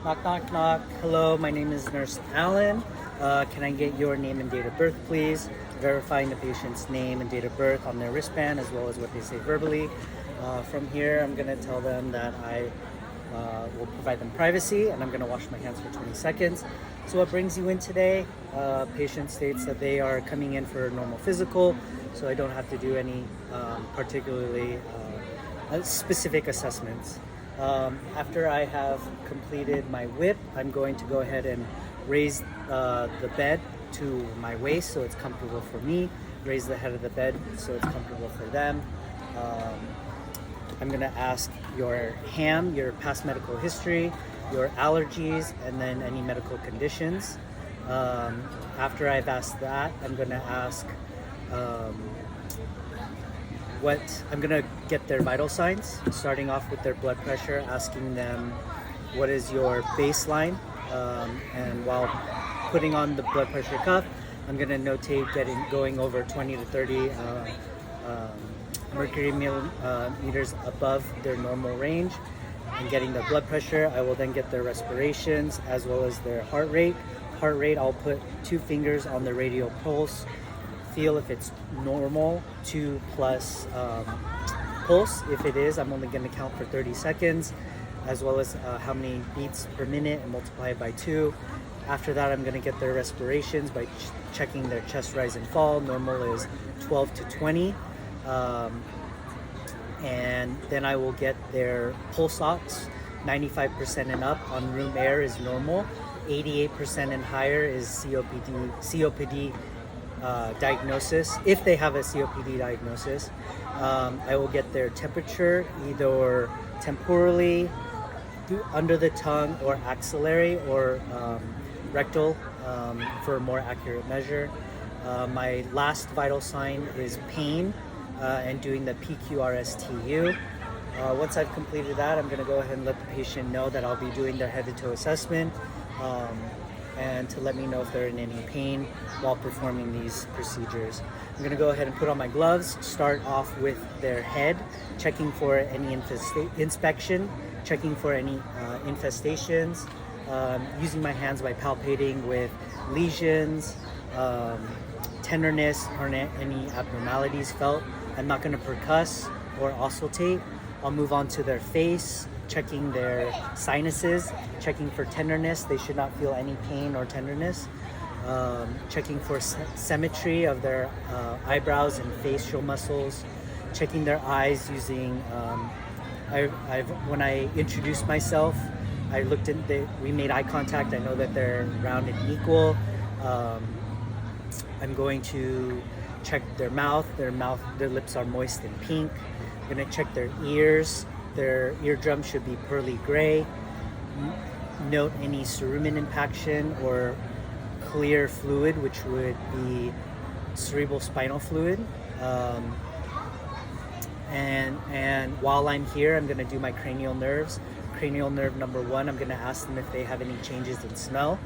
Knock, knock, knock. Hello, my name is Nurse Allen. Can I get your name and date of birth, please? Verifying the patient's name and date of birth on their wristband, as well as what they say verbally. From here, I'm going to tell them that I will provide them privacy, and I'm going to wash my hands for 20 seconds. So what brings you in today? Patient states that they are coming in for a normal physical, so I don't have to do any particularly specific assessments. After I have completed my whip, I'm going to go ahead and raise the bed to my waist so it's comfortable for me, raise the head of the bed so it's comfortable for them. I'm going to ask your ham, your past medical history, your allergies, and then any medical conditions. After I've asked that, I'm going to ask I'm going to get their vital signs, starting off with their blood pressure, asking them what is your baseline, and while putting on the blood pressure cuff, I'm going to notate going over 20 to 30 mercury millimeters above their normal range and getting their blood pressure. I will then get their respirations as well as their heart rate. Heart rate, I'll put 2 fingers on the radial pulse, feel if it's normal, 2 plus pulse. If it is, I'm only going to count for 30 seconds, as well as how many beats per minute and multiply it by 2. After that, I'm going to get their respirations by checking their chest rise and fall. Normal is 12 to 20. And then I will get their pulse ox, 95% and up on room air is normal, 88% and higher is COPD diagnosis. If they have a COPD diagnosis, I will get their temperature either temporally, under the tongue, or axillary, or rectal for a more accurate measure. My last vital sign is pain and doing the PQRSTU. Once I've completed that, I'm going to go ahead and let the patient know that I'll be doing their head to toe assessment, and to let me know if they're in any pain while performing these procedures. I'm going to go ahead and put on my gloves, start off with their head, checking for any inspection, checking for any infestations, using my hands by palpating with lesions, tenderness, or any abnormalities felt. I'm not going to percuss or auscultate. I'll move on to their face, checking their sinuses, checking for tenderness. They should not feel any pain or tenderness. Checking for symmetry of their eyebrows and facial muscles. Checking their eyes using, when I introduced myself, I looked at, we made eye contact. I know that they're round and equal. I'm going to check their mouth. Their lips are moist and pink. I'm going to check their ears. Their eardrum should be pearly gray. Note any cerumen impaction or clear fluid, which would be cerebral spinal fluid. And while I'm here, I'm going to do my cranial nerves. Cranial nerve number 1, I'm going to ask them if they have any changes in smell.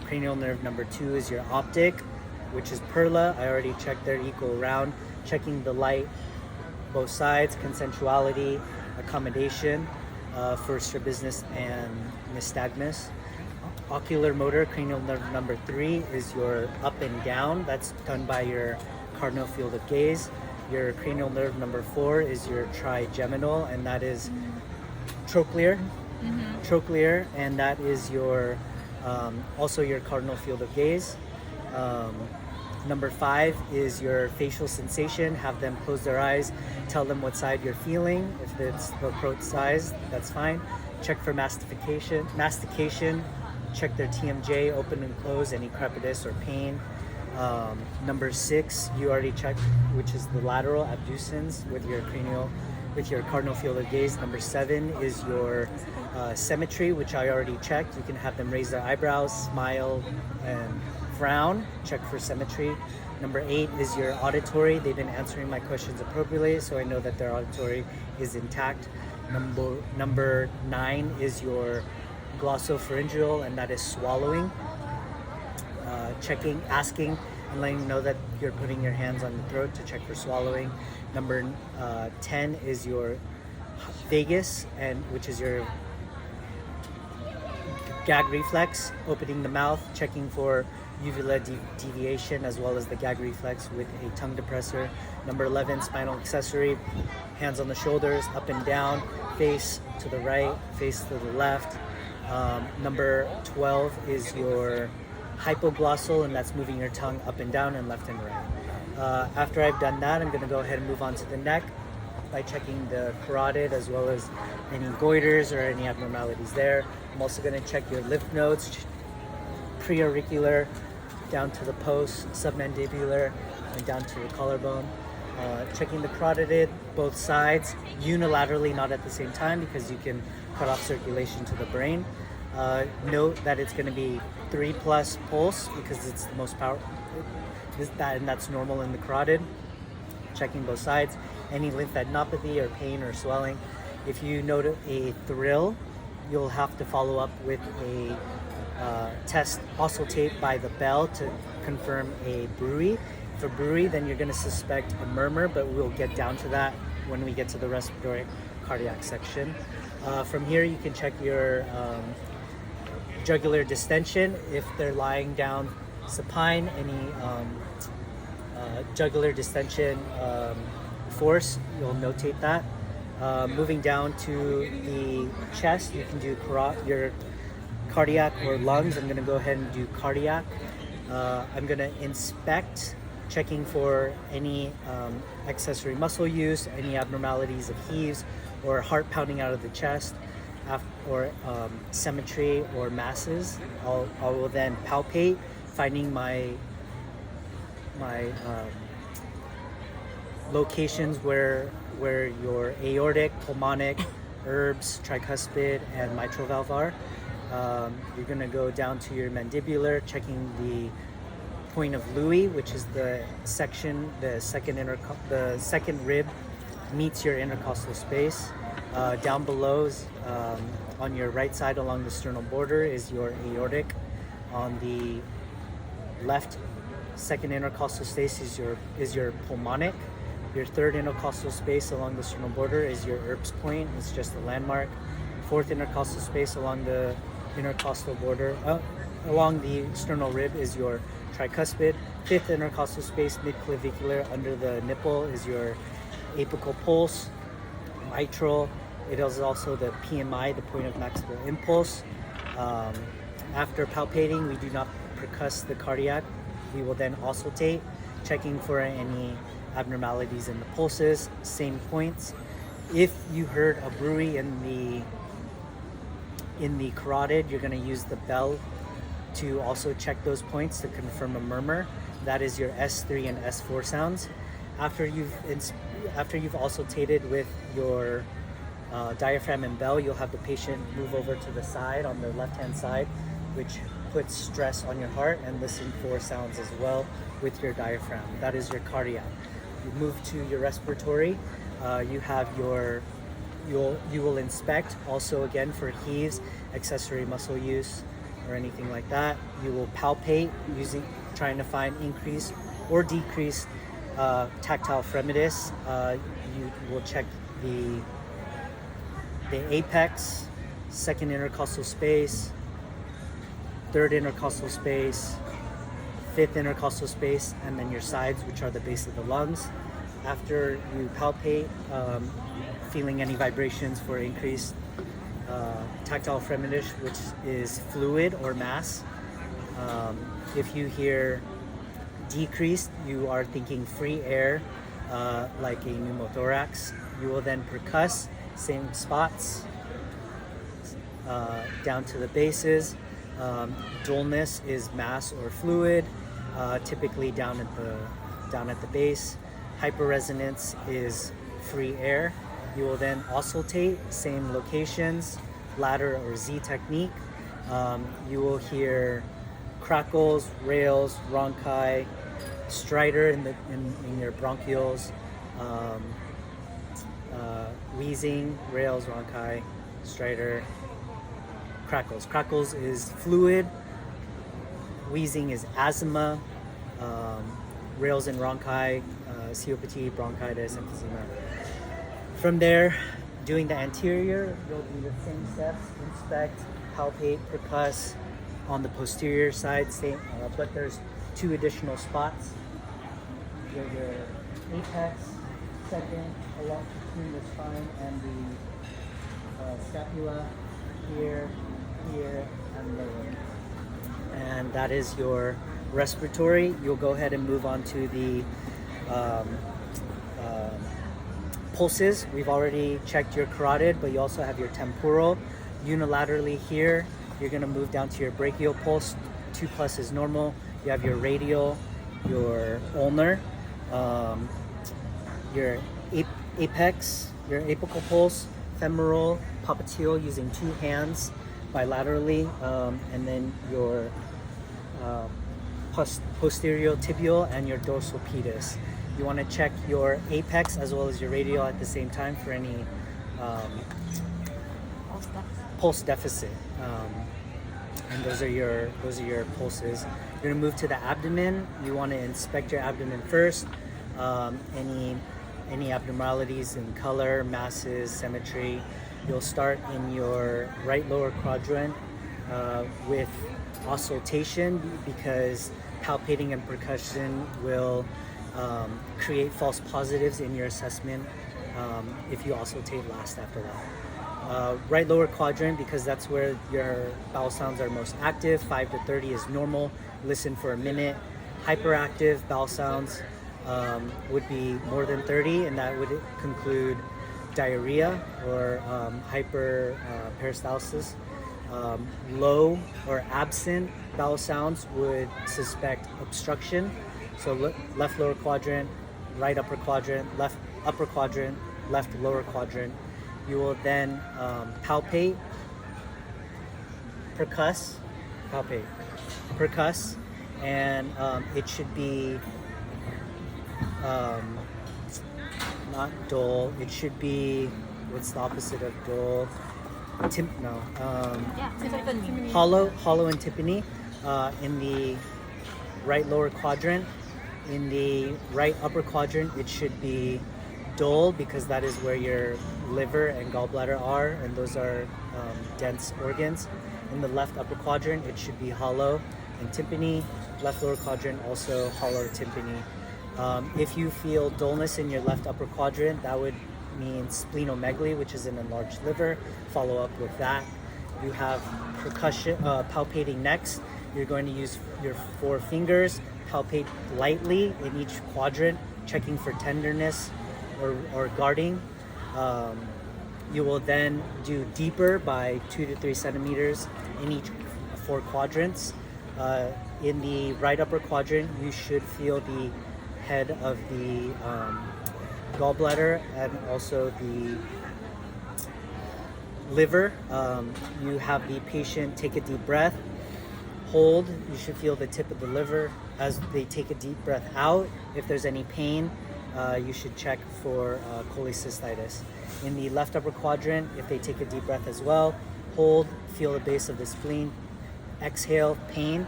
Cranial nerve number 2 is your optic, which is perla. I already checked their equal round, checking the light, both sides, consensuality, accommodation for strabismus and nystagmus. Ocular motor, cranial nerve number 3 is your up and down. That's done by your cardinal field of gaze. Your cranial nerve number 4 is your trigeminal, and that is trochlear. Trochlear, and that is your also your cardinal field of gaze. Number 5 is your facial sensation. Have them close their eyes, tell them what side you're feeling. If it's the approach size, that's fine. Check for mastication. Check their TMJ, open and close, any crepitus or pain. Number 6, you already checked, which is the lateral abducens with your cardinal field of gaze. Number 7 is your symmetry, which I already checked. You can have them raise their eyebrows, smile, and frown. Check for symmetry. Number 8 is your auditory. They've been answering my questions appropriately, so I know that their auditory is intact. Number 9 is your glossopharyngeal, and that is swallowing. Checking, asking, and letting them know that you're putting your hands on the throat to check for swallowing. Number 10 is your vagus, and which is your Gag Reflex, opening the mouth, checking for uvula deviation, as well as the Gag Reflex with a tongue depressor. Number 11, Spinal Accessory, hands on the shoulders, up and down, face to the right, face to the left. Number 12 is your hypoglossal, and that's moving your tongue up and down and left and right. After I've done that, I'm going to go ahead and move on to the neck by checking the carotid as well as any goiters or any abnormalities there. I'm also going to check your lymph nodes, preauricular, down to the post, submandibular, and down to the collarbone. Checking the carotid, both sides, unilaterally, not at the same time, because you can cut off circulation to the brain. Note that it's going to be 3+ pulse because it's the most powerful, and that's normal in the carotid. Checking both sides, any lymphadenopathy or pain or swelling. If you note a thrill, you'll have to follow up with a test oscillate by the bell to confirm a bruit. For bruit, then you're going to suspect a murmur, but we'll get down to that when we get to the respiratory cardiac section. From here, you can check your jugular distension. If they're lying down supine, any jugular distension force, you'll notate that. Moving down to the chest, you can do your cardiac or lungs. I'm going to go ahead and do cardiac. I'm going to inspect, checking for any accessory muscle use, any abnormalities of heaves or heart pounding out of the chest, or symmetry or masses. I will then palpate, finding my locations where your aortic, pulmonic, herbs, tricuspid, and mitral valve are. You're going to go down to your mandibular, checking the point of Louis, which is the section, the second rib meets your intercostal space. Down below, on your right side along the sternal border, is your aortic. On the left second intercostal space is your pulmonic. Your third intercostal space along the sternal border is your Erb's point. It's just a landmark. Fourth intercostal space along the intercostal border, along the sternal rib, is your tricuspid. Fifth intercostal space midclavicular under the nipple is your apical pulse. Mitral, it is also the PMI, the point of maximal impulse. After palpating, we do not percuss the cardiac. We will then auscultate, checking for any abnormalities in the pulses, same points. If you heard a bruit in the carotid, you're going to use the bell to also check those points to confirm a murmur. That is your S3 and S4 sounds. After you've auscultated with your diaphragm and bell, you'll have the patient move over to the side on the left-hand side, which puts stress on your heart, and listen for sounds as well with your diaphragm. That is your cardiac. You move to your respiratory. You have you will inspect also again for heaves, accessory muscle use, or anything like that. You will palpate, trying to find increased or decreased tactile fremitus. You will check the apex, second intercostal space, third intercostal space, fifth intercostal space, and then your sides, which are the base of the lungs. After you palpate, feeling any vibrations for increased tactile fremitus, which is fluid or mass. If you hear decreased, you are thinking free air, like a pneumothorax. You will then percuss, same spots, down to the bases. Dullness is mass or fluid, typically down at the base. Hyperresonance is free air. You will then auscultate, same locations, ladder or Z technique. You will hear crackles, rails, rhonchi, stridor in your bronchioles, wheezing, rails, rhonchi, stridor, crackles. Crackles is fluid, wheezing is asthma, rails and rhonchi, COPD, bronchitis, emphysema. From there, doing the anterior, you'll do the same steps, inspect, palpate, percuss on the posterior side, but there's 2 additional spots. Your apex, second, along between the spine and the scapula, here, and lower. And that is your respiratory. You'll go ahead and move on to the pulses. We've already checked your carotid, but you also have your temporal. Unilaterally here, you're going to move down to your brachial pulse. 2+ is normal. You have your radial, your ulnar, your apex, your apical pulse, femoral, popliteal using 2 hands bilaterally, and then your posterior tibial and your dorsal pedis. You want to check your apex as well as your radial at the same time for any pulse deficit. And those are your pulses. You're gonna move to the abdomen. You want to inspect your abdomen first. Any abnormalities in color, masses, symmetry. You'll start in your right lower quadrant with auscultation, because palpating and percussion will create false positives in your assessment if you auscultate last after that. Right lower quadrant, because that's where your bowel sounds are most active. 5 to 30 is normal. Listen for a minute. Hyperactive bowel sounds would be more than 30, and that would conclude diarrhea or hyperperistalsis. Low or absent bowel sounds would suspect obstruction. So left lower quadrant, right upper quadrant, left upper quadrant, left lower quadrant. You will then palpate, percuss, and it should be not dull. It should be, what's the opposite of dull? Hollow and tympany in the right lower quadrant. In the right upper quadrant, it should be dull, because that is where your liver and gallbladder are, and those are dense organs. In the left upper quadrant, it should be hollow and tympany. Left lower quadrant, also hollow tympany. If you feel dullness in your left upper quadrant, that would mean splenomegaly, which is an enlarged liver. Follow up with that. You have percussion, palpating next. You're going to use your 4 fingers, palpate lightly in each quadrant, checking for tenderness or guarding. You will then do deeper by 2 to 3 centimeters in each 4 quadrants. In the right upper quadrant, you should feel the head of the gallbladder and also the liver. You have the patient take a deep breath, hold. You should feel the tip of the liver as they take a deep breath out. If there's any pain, you should check for cholecystitis. In the left upper quadrant, if they take a deep breath as well, hold, feel the base of the spleen, exhale, pain,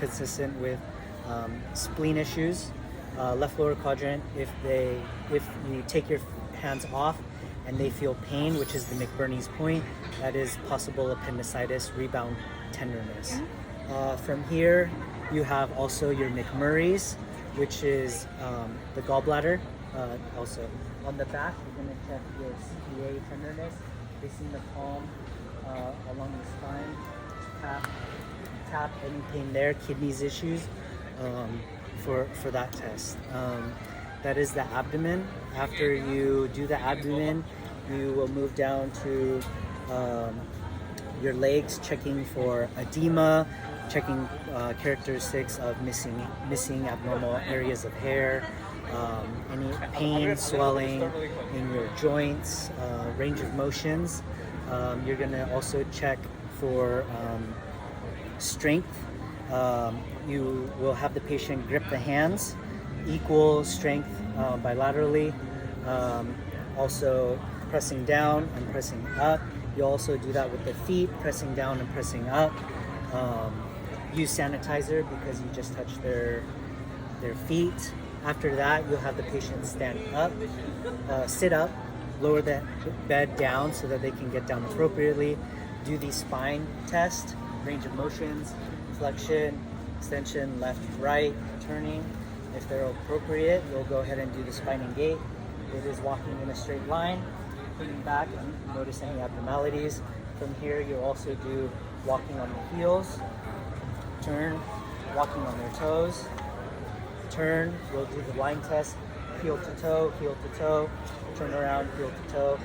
consistent with spleen issues. Left lower quadrant, if you take your hands off and they feel pain, which is the McBurney's point, that is possible appendicitis, rebound, tenderness. From here, you have also your McMurray's, which is the gallbladder. Also on the back, you're going to check your CPA tenderness, facing the palm along the spine. Tap any pain there, kidneys issues. For that test. That is the abdomen. After you do the abdomen, you will move down to your legs, checking for edema, checking characteristics of missing abnormal areas of hair, any pain, swelling in your joints, range of motions. You're going to also check for strength. You will have the patient grip the hands, equal strength bilaterally, also pressing down and pressing up. You also do that with the feet, pressing down and pressing up. Use sanitizer because you just touched their feet. After that, you'll have the patient stand up, sit up, lower the bed down so that they can get down appropriately. do the spine test, range of motions, flexion, extension, left, right, turning. If they're appropriate, we'll go ahead and do the spine and gait. It is walking in a straight line, putting back and notice any abnormalities. From here, you'll also do walking on the heels, turn, walking on their toes, turn, we'll do the line test, heel to toe, turn around, heel to toe.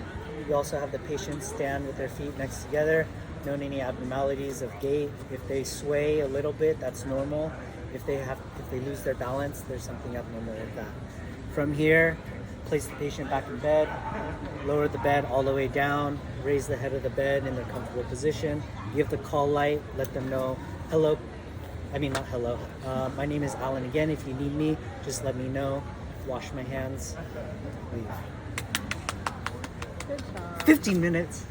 We also have the patient stand with their feet next together, note any abnormalities of gait. If they sway a little bit, that's normal. If they lose their balance, there's something abnormal with that. From here, place the patient back in bed, lower the bed all the way down, raise the head of the bed in their comfortable position, give the call light, let them know, hello, not hello, my name is Alan again. If you need me, just let me know. Wash my hands, leave. Good job. 15 minutes.